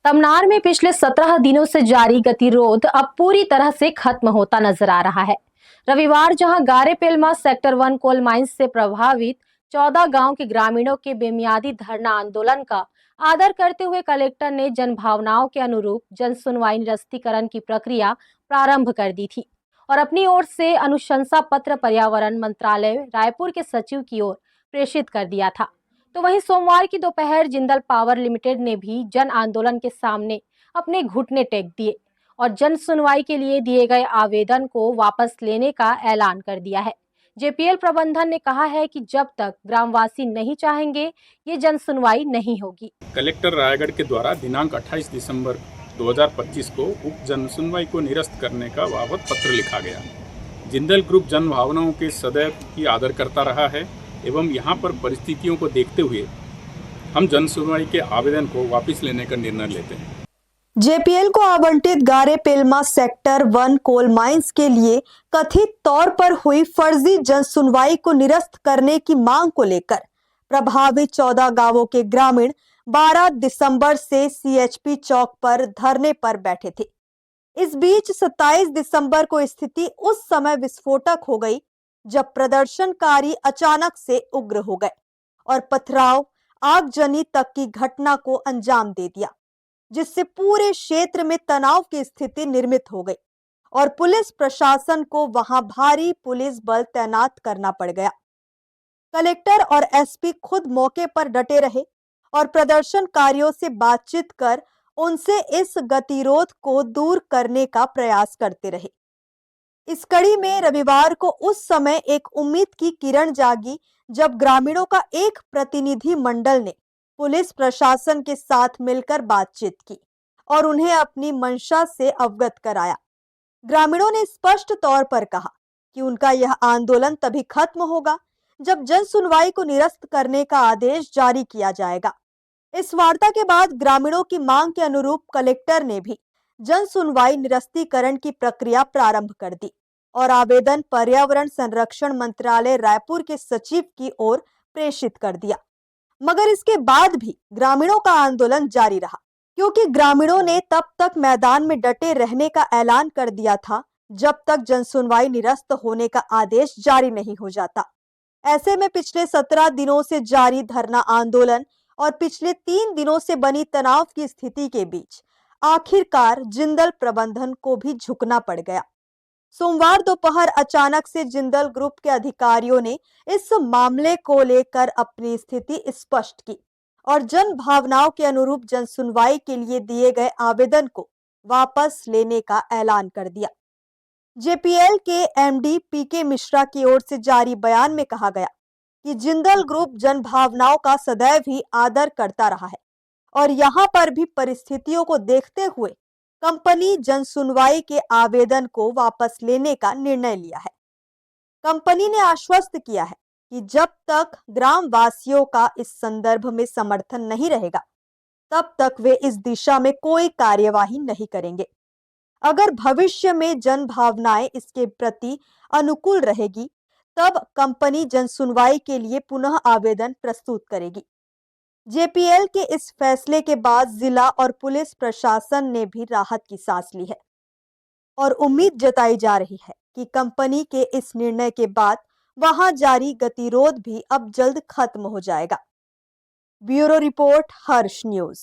तमनार में पिछले 17 दिनों से जारी गतिरोध अब पूरी तरह से खत्म होता नजर आ रहा है। रविवार जहां गारेपेलमा सेक्टर 1 कोल माइंस से प्रभावित 14 गांव के ग्रामीणों के बेमियादी धरना आंदोलन का आदर करते हुए कलेक्टर ने जनभावनाओं के अनुरूप जन सुनवाई निरस्तीकरण की प्रक्रिया प्रारंभ कर दी थी और अपनी ओर से अनुशंसा पत्र पर्यावरण मंत्रालय रायपुर के सचिव की ओर प्रेषित कर दिया था। तो वहीं सोमवार की दोपहर जिंदल पावर लिमिटेड ने भी जन आंदोलन के सामने अपने घुटने टेक दिए और जन सुनवाई के लिए दिए गए आवेदन को वापस लेने का ऐलान कर दिया है। जेपीएल प्रबंधन ने कहा है कि जब तक ग्रामवासी नहीं चाहेंगे ये जन सुनवाई नहीं होगी। कलेक्टर रायगढ़ के द्वारा दिनांक 28 दिसंबर 2025 को उक्त जन सुनवाई को निरस्त करने का वावत पत्र लिखा गया। जिंदल ग्रुप जन भावनाओं के सदैव ही आदर करता रहा है एवं यहाँ पर परिस्थितियों को देखते हुए हम जन सुनवाई के आवेदन को वापस लेने का निर्णय लेते हैं। जेपीएल को आवंटित गारेपेलमा सेक्टर 1 कोल माइंस के लिए कथित तौर पर हुई फर्जी जन सुनवाई को निरस्त करने की मांग को लेकर प्रभावित 14 गांवों के ग्रामीण 12 दिसंबर से सीएचपी चौक पर धरने पर बैठे थे। इस बीच 27 दिसंबर को स्थिति उस समय विस्फोटक हो गई जब प्रदर्शनकारी अचानक से उग्र हो गए और पथराव, आगजनी तक की घटना को अंजाम दे दिया, जिससे पूरे क्षेत्र में तनाव की स्थिति निर्मित हो गई और पुलिस प्रशासन को वहां भारी पुलिस बल तैनात करना पड़ गया। कलेक्टर और एसपी खुद मौके पर डटे रहे और प्रदर्शनकारियों से बातचीत कर उनसे इस गतिरोध को दूर करने का प्रयास करते रहे। इस कड़ी में रविवार को उस समय एक उम्मीद की किरण जागी जब ग्रामीणों का एक प्रतिनिधि मंडल ने पुलिस प्रशासन के साथ मिलकर बातचीत की और उन्हें अपनी मंशा से अवगत कराया। ग्रामीणों ने स्पष्ट तौर पर कहा कि उनका यह आंदोलन तभी खत्म होगा जब जन सुनवाई को निरस्त करने का आदेश जारी किया जाएगा। इस वार्ता के बाद ग्रामीणों की मांग के अनुरूप कलेक्टर ने भी जन सुनवाई निरस्तीकरण की प्रक्रिया प्रारंभ कर दी और आवेदन पर्यावरण संरक्षण मंत्रालय रायपुर के सचिव की ओर प्रेषित कर दिया। मगर इसके बाद भी ग्रामीणों का आंदोलन जारी रहा, क्योंकि ग्रामीणों ने तब तक मैदान में डटे रहने का ऐलान कर दिया था जब तक जन सुनवाई निरस्त होने का आदेश जारी नहीं हो जाता। ऐसे में पिछले 17 दिनों से जारी धरना आंदोलन और पिछले 3 दिनों से बनी तनाव की स्थिति के बीच आखिरकार जिंदल प्रबंधन को भी झुकना पड़ गया। सोमवार दोपहर अचानक से जिंदल ग्रुप के अधिकारियों ने इस मामले को लेकर अपनी स्थिति स्पष्ट की और जन भावनाओं के अनुरूप जन सुनवाई के लिए दिए गए आवेदन को वापस लेने का ऐलान कर दिया। जेपीएल के एमडी पीके मिश्रा की ओर से जारी बयान में कहा गया कि जिंदल ग्रुप जन भावनाओं का सदैव ही आदर करता रहा है और यहाँ पर भी परिस्थितियों को देखते हुए कंपनी जन सुनवाई के आवेदन को वापस लेने का निर्णय लिया है। कंपनी ने आश्वस्त किया है कि जब तक ग्राम वासियों का इस संदर्भ में समर्थन नहीं रहेगा, तब तक वे इस दिशा में कोई कार्यवाही नहीं करेंगे। अगर भविष्य में जन भावनाएं इसके प्रति अनुकूल रहेगी, तब कंपनी जन सुनवाई के लिए पुनः आवेदन प्रस्तुत करेगी। जेपीएल के इस फैसले के बाद जिला और पुलिस प्रशासन ने भी राहत की सांस ली है और उम्मीद जताई जा रही है कि कंपनी के इस निर्णय के बाद वहां जारी गतिरोध भी अब जल्द खत्म हो जाएगा। ब्यूरो रिपोर्ट, हर्ष न्यूज।